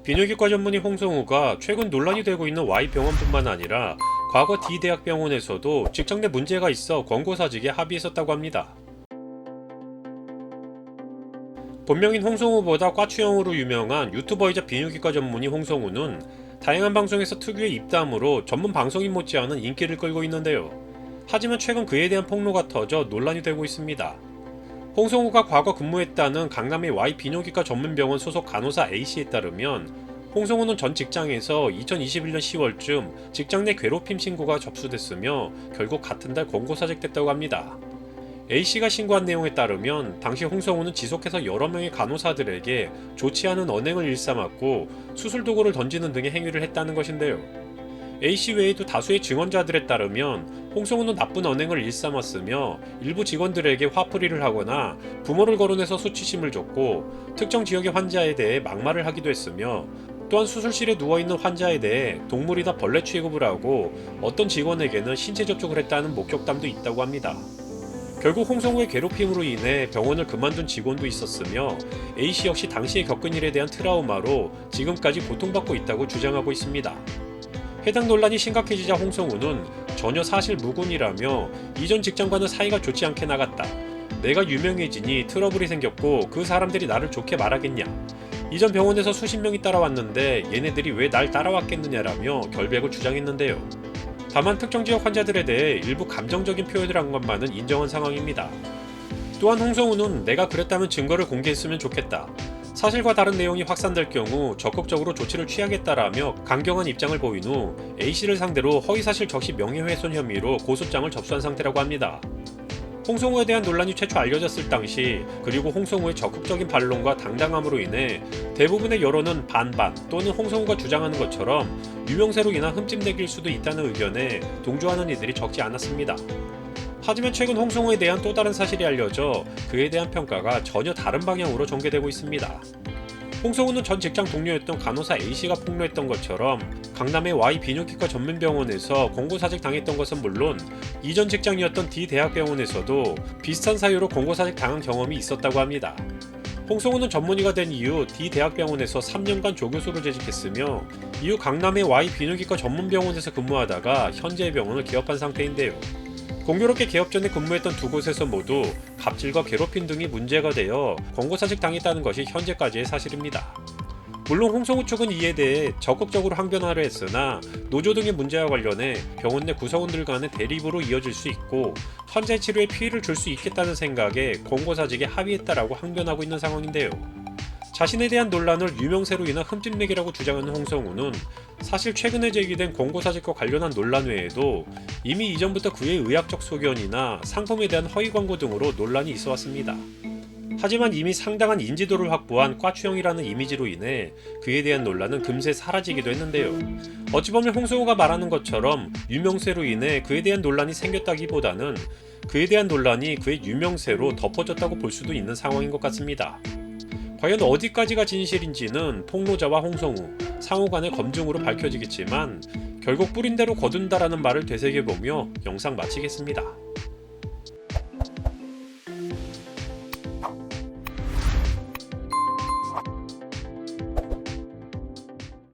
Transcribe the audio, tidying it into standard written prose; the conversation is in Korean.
비뇨기과 전문의 홍성우가 최근 논란이 되고 있는 Y병원뿐만 아니라 과거 D대학병원에서도 직장 내 문제가 있어 권고사직에 합의했었다고 합니다. 본명인 홍성우보다 과추형으로 유명한 유튜버이자 비뇨기과 전문의 홍성우는 다양한 방송에서 특유의 입담으로 전문 방송인 못지않은 인기를 끌고 있는데요. 하지만 최근 그에 대한 폭로가 터져 논란이 되고 있습니다. 홍성우가 과거 근무했다는 강남의 Y 비뇨기과 전문병원 소속 간호사 A씨에 따르면 홍성우는 전 직장에서 2021년 10월쯤 직장 내 괴롭힘 신고가 접수됐으며 결국 같은 달 권고사직됐다고 합니다. A씨가 신고한 내용에 따르면 당시 홍성우는 지속해서 여러 명의 간호사들에게 좋지 않은 언행을 일삼았고 수술 도구를 던지는 등의 행위를 했다는 것인데요. A씨 외에도 다수의 증언자들에 따르면 홍성우는 나쁜 언행을 일삼았으며 일부 직원들에게 화풀이를 하거나 부모를 거론해서 수치심을 줬고 특정 지역의 환자에 대해 막말을 하기도 했으며 또한 수술실에 누워있는 환자에 대해 동물이나 벌레 취급을 하고 어떤 직원에게는 신체 접촉을 했다는 목격담도 있다고 합니다. 결국 홍성우의 괴롭힘으로 인해 병원을 그만둔 직원도 있었으며 A씨 역시 당시에 겪은 일에 대한 트라우마로 지금까지 고통받고 있다고 주장하고 있습니다. 해당 논란이 심각해지자 홍성우는 전혀 사실 무근이라며 이전 직장과는 사이가 좋지 않게 나갔다. 내가 유명해지니 트러블이 생겼고 그 사람들이 나를 좋게 말하겠냐. 이전 병원에서 수십 명이 따라왔는데 얘네들이 왜 날 따라왔겠느냐라며 결백을 주장했는데요. 다만 특정 지역 환자들에 대해 일부 감정적인 표현을 한 것만은 인정한 상황입니다. 또한 홍성우는 내가 그랬다면 증거를 공개했으면 좋겠다. 사실과 다른 내용이 확산될 경우 적극적으로 조치를 취하겠다라며 강경한 입장을 보인 후 A씨를 상대로 허위사실 적시 명예훼손 혐의로 고소장을 접수한 상태라고 합니다. 홍성우에 대한 논란이 최초 알려졌을 당시 그리고 홍성우의 적극적인 반론과 당당함으로 인해 대부분의 여론은 반반 또는 홍성우가 주장하는 것처럼 유명세로 인한 흠집내기일 수도 있다는 의견에 동조하는 이들이 적지 않았습니다. 하지만 최근 홍성우에 대한 또 다른 사실이 알려져 그에 대한 평가가 전혀 다른 방향으로 전개되고 있습니다. 홍성우는 전 직장 동료였던 간호사 A씨가 폭로했던 것처럼 강남의 Y 비뇨기과 전문병원에서 권고사직 당했던 것은 물론 이전 직장이었던 D대학병원에서도 비슷한 사유로 권고사직 당한 경험이 있었다고 합니다. 홍성우는 전문의가 된 이후 D대학병원에서 3년간 조교수로 재직했으며 이후 강남의 Y 비뇨기과 전문병원에서 근무하다가 현재의 병원을 개업한 상태인데요. 공교롭게 개업 전에 근무했던 두 곳에서 모두 갑질과 괴롭힘 등이 문제가 되어 권고사직 당했다는 것이 현재까지의 사실입니다. 물론 홍성우 측은 이에 대해 적극적으로 항변하려 했으나 노조 등의 문제와 관련해 병원 내 구성원들 간의 대립으로 이어질 수 있고 환자 치료에 피해를 줄 수 있겠다는 생각에 권고사직에 합의했다라고 항변하고 있는 상황인데요. 자신에 대한 논란을 유명세로 인한 흠집내기라고 주장하는 홍성우는 사실 최근에 제기된 권고사직과 관련한 논란 외에도 이미 이전부터 그의 의학적 소견이나 상품에 대한 허위 광고 등으로 논란이 있어 왔습니다. 하지만 이미 상당한 인지도를 확보한 과추형이라는 이미지로 인해 그에 대한 논란은 금세 사라지기도 했는데요. 어찌 보면 홍성우가 말하는 것처럼 유명세로 인해 그에 대한 논란이 생겼다기보다는 그에 대한 논란이 그의 유명세로 덮어졌다고 볼 수도 있는 상황인 것 같습니다. 과연 어디까지가 진실인지는 폭로자와 홍성우, 상호 간의 검증으로 밝혀지겠지만 결국 뿌린 대로 거둔다라는 말을 되새겨보며 영상 마치겠습니다.